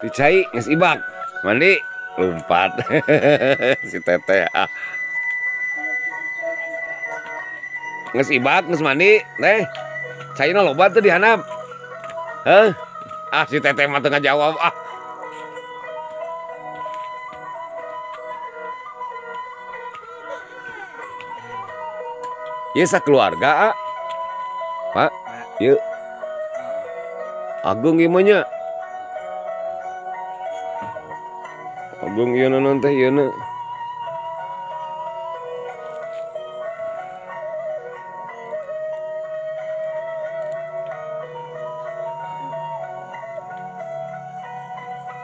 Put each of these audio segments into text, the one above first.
Dicai nges ibak mandi lompat si teteh nges ibak nges mandi teh caina loba tuh dihanap si teteh mah tengah jawab ya sakeluarga Pak yuk Agung gimana Agung ieu naon teh ieu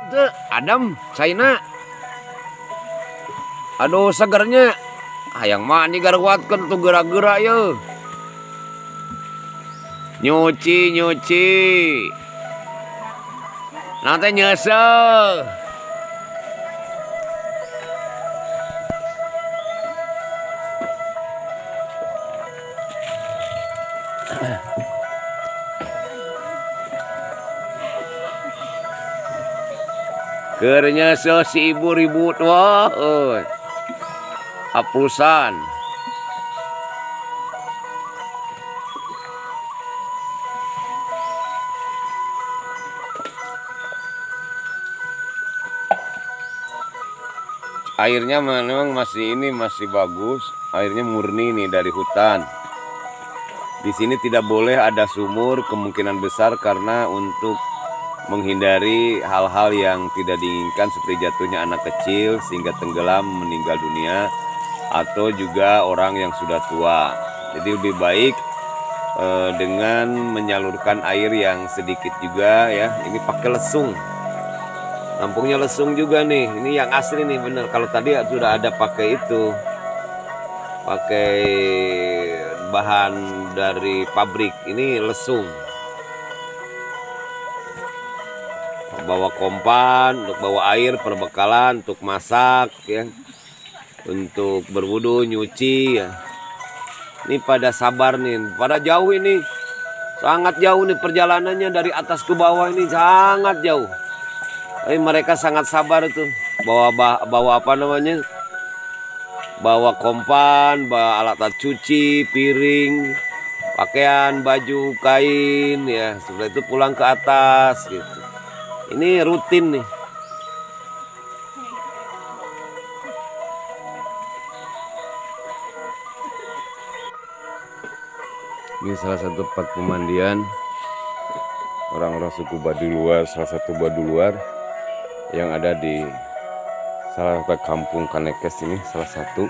teu adem caina aduh segernya hayang mandi garwatkeun tuh gerak-gerak ye nyuci nanti nyesel keur nyesel si ibu ribut wah hapusan airnya memang masih bagus airnya murni nih dari hutan. Di sini tidak boleh ada sumur kemungkinan besar karena untuk menghindari hal-hal yang tidak diinginkan seperti jatuhnya anak kecil sehingga tenggelam meninggal dunia atau juga orang yang sudah tua. Jadi lebih baik dengan menyalurkan air yang sedikit juga ya. Ini pakai lesung. Nampungnya lesung juga nih. Ini yang asli nih bener. Kalau tadi sudah ada pakai itu. Pakai bahan dari pabrik. Ini lesung. Bawa kompan untuk bawa air perbekalan untuk masak ya, untuk berwudu nyuci ya. Ini pada sabar nih, pada jauh ini sangat jauh nih perjalanannya dari atas ke bawah ini sangat jauh. Tapi mereka sangat sabar itu bawa apa namanya, bawa kompan, bawa alat cuci, piring, pakaian, baju, kain ya. Setelah itu pulang ke atas gitu. Ini rutin nih. Ini salah satu tempat pemandian orang-orang suku Baduy Luar, salah satu Baduy Luar yang ada di salah satu kampung Kanekes ini, salah satu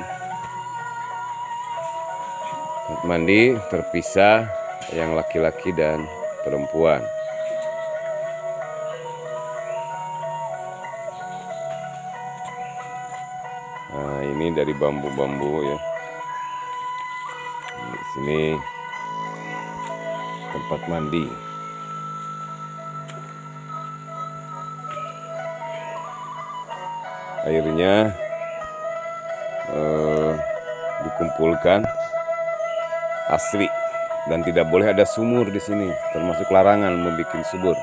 tempat mandi terpisah yang laki-laki dan perempuan. Nah, ini dari bambu-bambu ya. Di sini tempat mandi. Airnya dikumpulkan asli dan tidak boleh ada sumur di sini, termasuk larangan membuat sumur.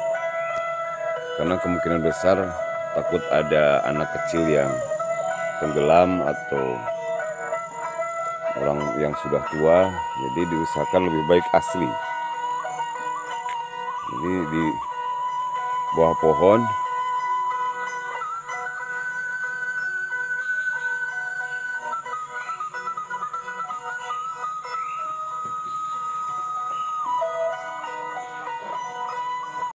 Karena kemungkinan besar takut ada anak kecil yang tenggelam atau orang yang sudah tua, jadi diusahakan lebih baik asli. Jadi di bawah pohon